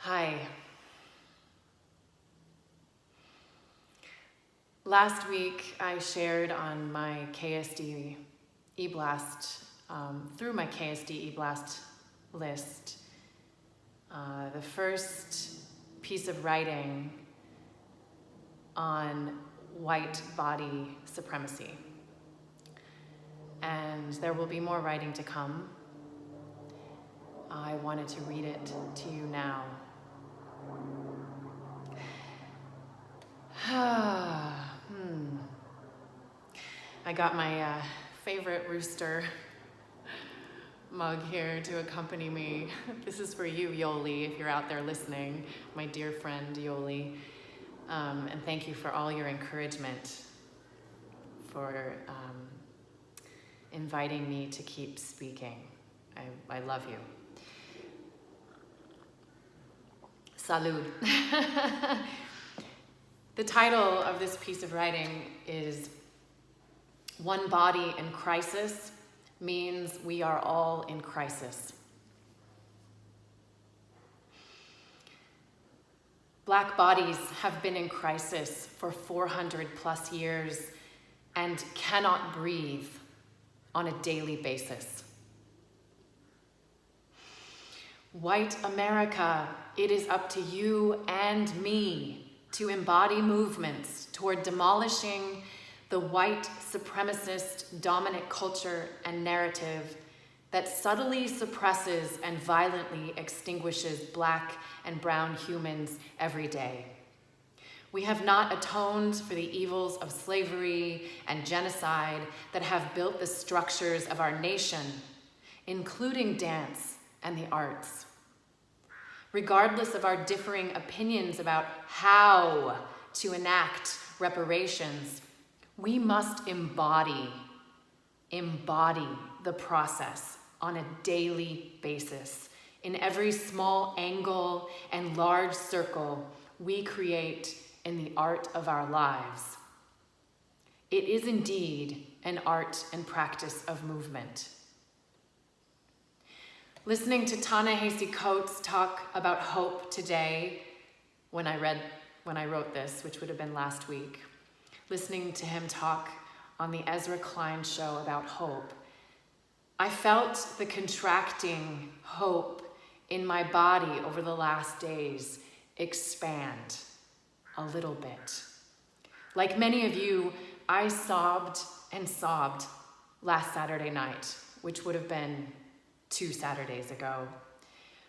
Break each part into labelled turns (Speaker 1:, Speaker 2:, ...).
Speaker 1: Hi. Last week I shared on my KSD eBlast, through my KSD eBlast list, the first piece of writing on white body supremacy. And there will be more writing to come. I wanted to read it to you now. I got my favorite rooster mug here to accompany me. This is for you, Yoli, if you're out there listening, my dear friend Yoli. And thank you for all your encouragement, for inviting me to keep speaking. I love you. Salud. The title of this piece of writing is One Body in Crisis Means We Are All in Crisis. Black bodies have been in crisis for 400 plus years and cannot breathe on a daily basis. White America, it is up to you and me to embody movements toward demolishing the white supremacist dominant culture and narrative that subtly suppresses and violently extinguishes Black and brown humans every day. We have not atoned for the evils of slavery and genocide that have built the structures of our nation, including dance and the arts. Regardless of our differing opinions about how to enact reparations, we must embody the process on a daily basis. In every small angle and large circle we create in the art of our lives. It is indeed an art and practice of movement. Listening to Ta-Nehisi Coates talk about hope today, when I wrote this, which would have been last week, listening to him talk on the Ezra Klein show about hope, I felt the contracting hope in my body over the last days expand a little bit. Like many of you, I sobbed and sobbed last Saturday night, which would have been 2 Saturdays ago,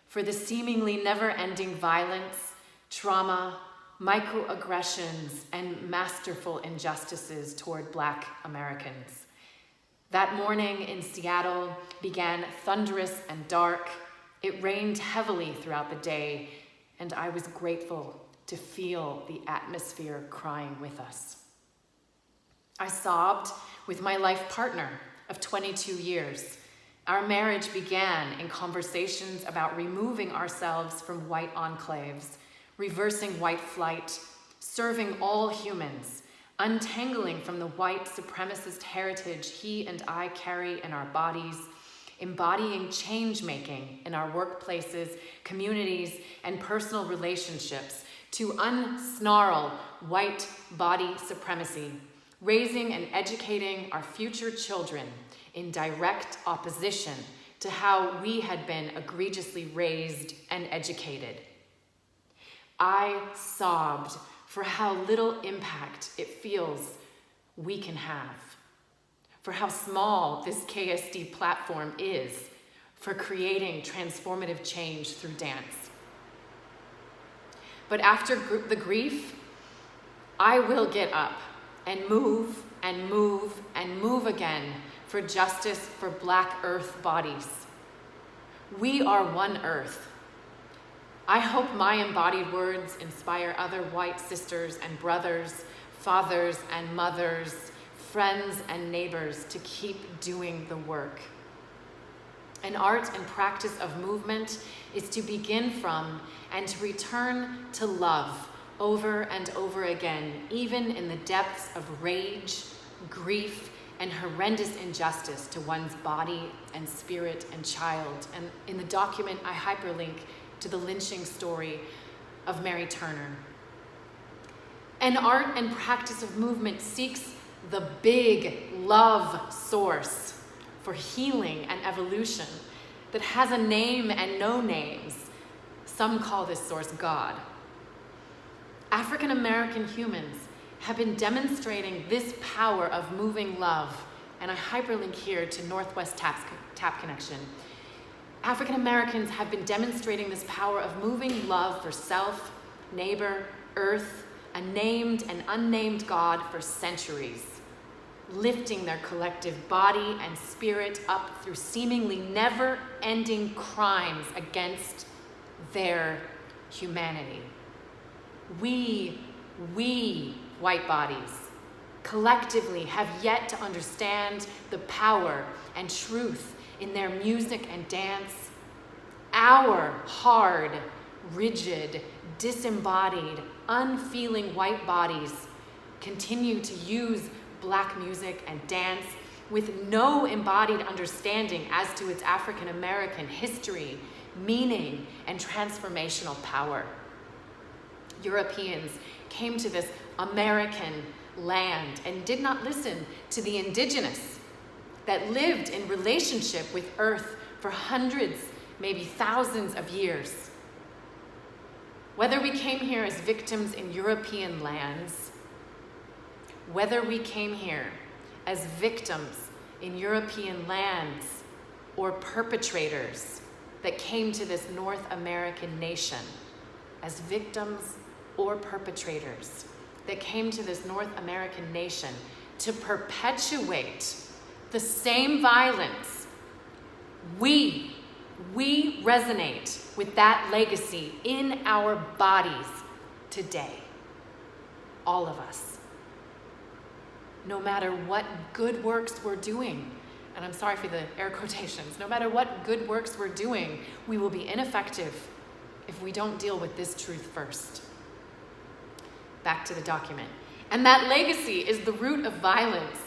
Speaker 1: for the seemingly never-ending violence, trauma, microaggressions, and masterful injustices toward Black Americans. That morning in Seattle began thunderous and dark. It rained heavily throughout the day, and I was grateful to feel the atmosphere crying with us. I sobbed with my life partner of 22 years. Our marriage began in conversations about removing ourselves from white enclaves, reversing white flight, serving all humans, untangling from the white supremacist heritage he and I carry in our bodies, embodying change-making in our workplaces, communities, and personal relationships to unsnarl white body supremacy, raising and educating our future children in direct opposition to how we had been egregiously raised and educated. I sobbed for how little impact it feels we can have, for how small this KSD platform is for creating transformative change through dance. But after the grief, I will get up and move and move and move again for justice for Black Earth bodies. We are one Earth. I hope my embodied words inspire other white sisters and brothers, fathers and mothers, friends and neighbors to keep doing the work. An art and practice of movement is to begin from and to return to love over and over again, even in the depths of rage, grief, and horrendous injustice to one's body and spirit and child. And in the document I hyperlink to the lynching story of Mary Turner. An art and practice of movement seeks the big love source for healing and evolution that has a name and no names. Some call this source God. African American humans have been demonstrating this power of moving love, and I hyperlink here to Northwest Tap Connection. African Americans have been demonstrating this power of moving love for self, neighbor, earth, a named and unnamed God for centuries, lifting their collective body and spirit up through seemingly never-ending crimes against their humanity. We white bodies collectively have yet to understand the power and truth in their music and dance. Our hard, rigid, disembodied, unfeeling white bodies continue to use Black music and dance with no embodied understanding as to its African American history, meaning, and transformational power. Europeans came to this American land and did not listen to the indigenous that lived in relationship with earth for hundreds, maybe thousands of years. Whether we came here as victims in European lands, whether we came here as victims in European lands or perpetrators that came to this North American nation, as victims or perpetrators that came to this North American nation to perpetuate the same violence, we resonate with that legacy in our bodies today. All of us. No matter what good works we're doing, and I'm sorry for the air quotations, no matter what good works we're doing, we will be ineffective if we don't deal with this truth first. Back to the document. And that legacy is the root of violence.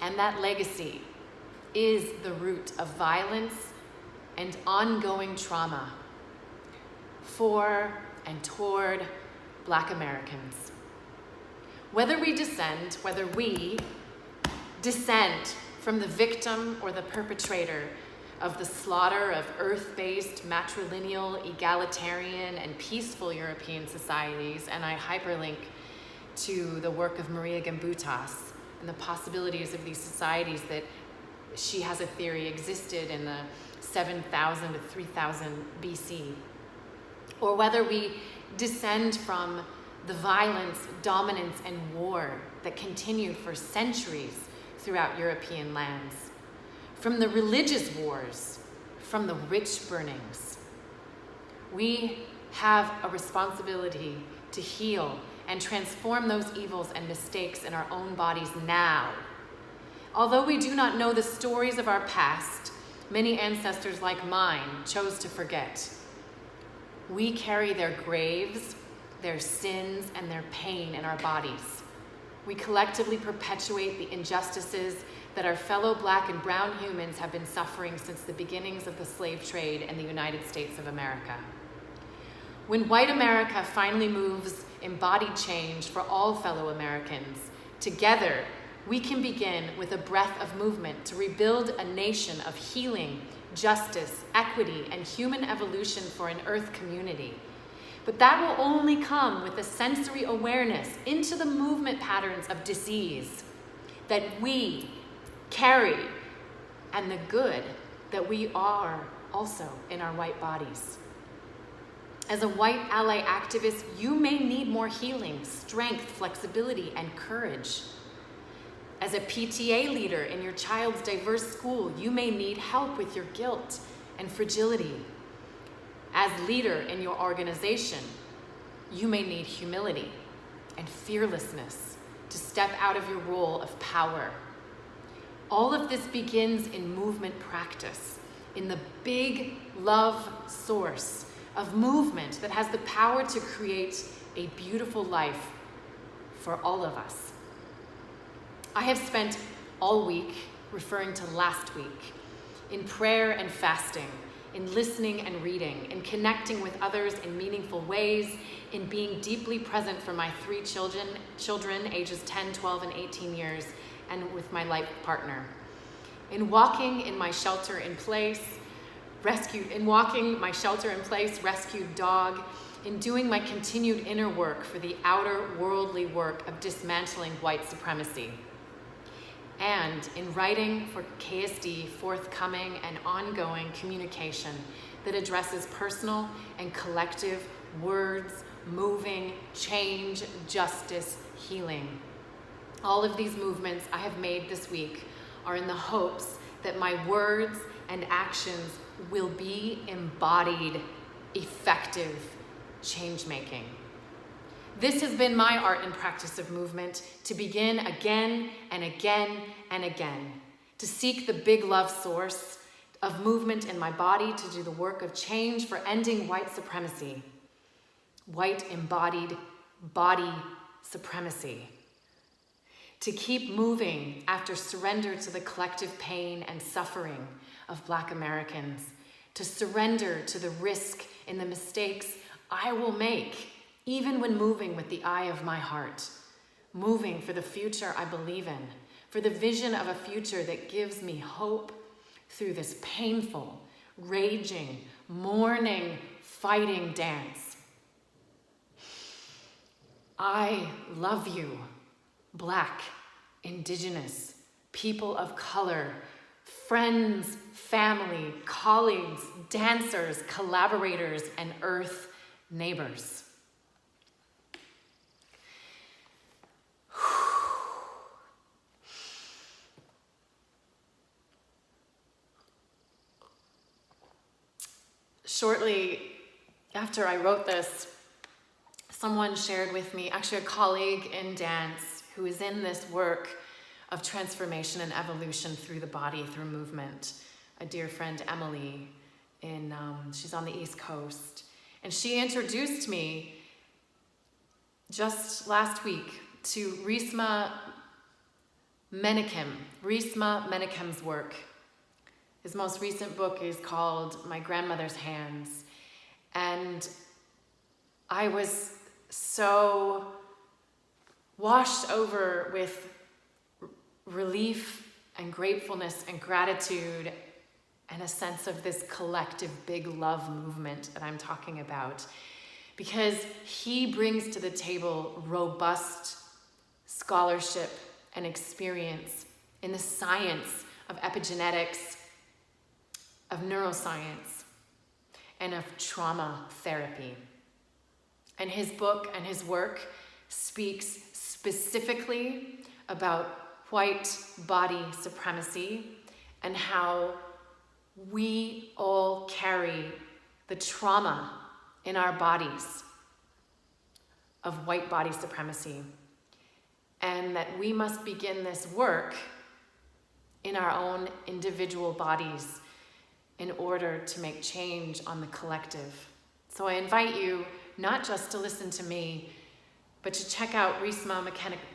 Speaker 1: And that legacy is the root of violence and ongoing trauma for and toward Black Americans. Whether we descend from the victim or the perpetrator of the slaughter of earth-based, matrilineal, egalitarian, and peaceful European societies, and I hyperlink to the work of Maria Gimbutas and the possibilities of these societies that she has a theory existed in the 7,000 to 3,000 BC, or whether we descend from the violence, dominance, and war that continued for centuries throughout European lands, from the religious wars, from the witch burnings. We have a responsibility to heal and transform those evils and mistakes in our own bodies now. Although we do not know the stories of our past, many ancestors like mine chose to forget. We carry their graves, their sins, and their pain in our bodies. We collectively perpetuate the injustices that our fellow Black and brown humans have been suffering since the beginnings of the slave trade in the United States of America. When white America finally moves embodied change for all fellow Americans, together we can begin with a breath of movement to rebuild a nation of healing, justice, equity, and human evolution for an earth community. But that will only come with a sensory awareness into the movement patterns of disease that we carry and the good that we are also in our white bodies. As a white ally activist, you may need more healing, strength, flexibility, and courage. As a PTA leader in your child's diverse school, you may need help with your guilt and fragility. As leader in your organization, you may need humility and fearlessness to step out of your role of power. All of this begins in movement practice, in the big love source of movement that has the power to create a beautiful life for all of us. I have spent all week referring to last week in prayer and fasting in listening and reading, in connecting with others in meaningful ways, in being deeply present for my 3 children ages 10, 12, and 18 years, and with my life partner. In walking in my shelter in place, rescued dog, in doing my continued inner work for the outer worldly work of dismantling white supremacy, and in writing for KSD forthcoming and ongoing communication that addresses personal and collective words, moving, change, justice, healing. All of these movements I have made this week are in the hopes that my words and actions will be embodied, effective change-making. This has been my art and practice of movement, to begin again and again and again, to seek the big love source of movement in my body, to do the work of change for ending white supremacy, white embodied body supremacy, to keep moving after surrender to the collective pain and suffering of Black Americans, to surrender to the risk in the mistakes I will make, even when moving with the eye of my heart, moving for the future I believe in, for the vision of a future that gives me hope through this painful, raging, mourning, fighting dance. I love you, Black, Indigenous, people of color, friends, family, colleagues, dancers, collaborators, and earth neighbors. Shortly after I wrote this, someone shared with me, actually a colleague in dance who is in this work of transformation and evolution through the body, through movement, a dear friend, Emily, she's on the East Coast. And she introduced me just last week to Resmaa Menakem, Resmaa Menakem's work. His most recent book is called My Grandmother's Hands. And I was so washed over with relief and gratefulness and gratitude and a sense of this collective big love movement that I'm talking about, because he brings to the table robust scholarship and experience in the science of epigenetics, of neuroscience, and of trauma therapy. And his book and his work speaks specifically about white body supremacy and how we all carry the trauma in our bodies of white body supremacy, and that we must begin this work in our own individual bodies in order to make change on the collective. So I invite you not just to listen to me, but to check out Resmaa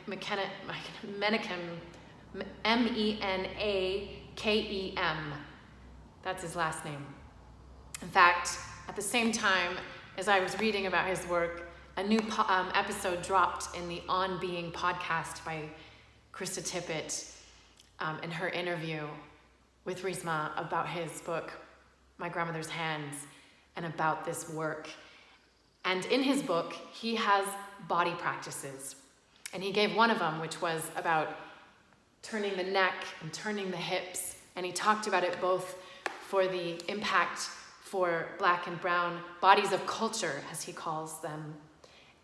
Speaker 1: Menakem, Menakem. That's his last name. In fact, at the same time as I was reading about his work, a new episode dropped in the On Being podcast by Krista Tippett in her interview with Resmaa about his book, My Grandmother's Hands, and about this work. And in his book, he has body practices. And he gave one of them, which was about turning the neck and turning the hips. And he talked about it both for the impact for Black and brown bodies of culture, as he calls them,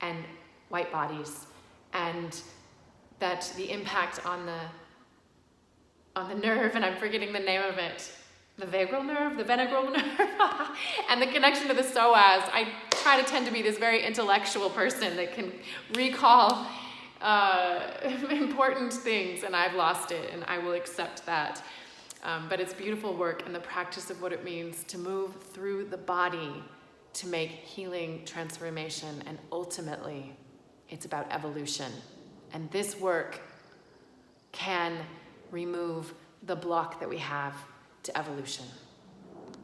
Speaker 1: and white bodies. And that the impact on the nerve, and I'm forgetting the name of it, the vagal nerve, the ventral nerve, and the connection to the psoas. I try to tend to be this very intellectual person that can recall important things, and I've lost it, and I will accept that. But it's beautiful work and the practice of what it means to move through the body to make healing, transformation, and ultimately, it's about evolution. And this work can remove the block that we have to evolution.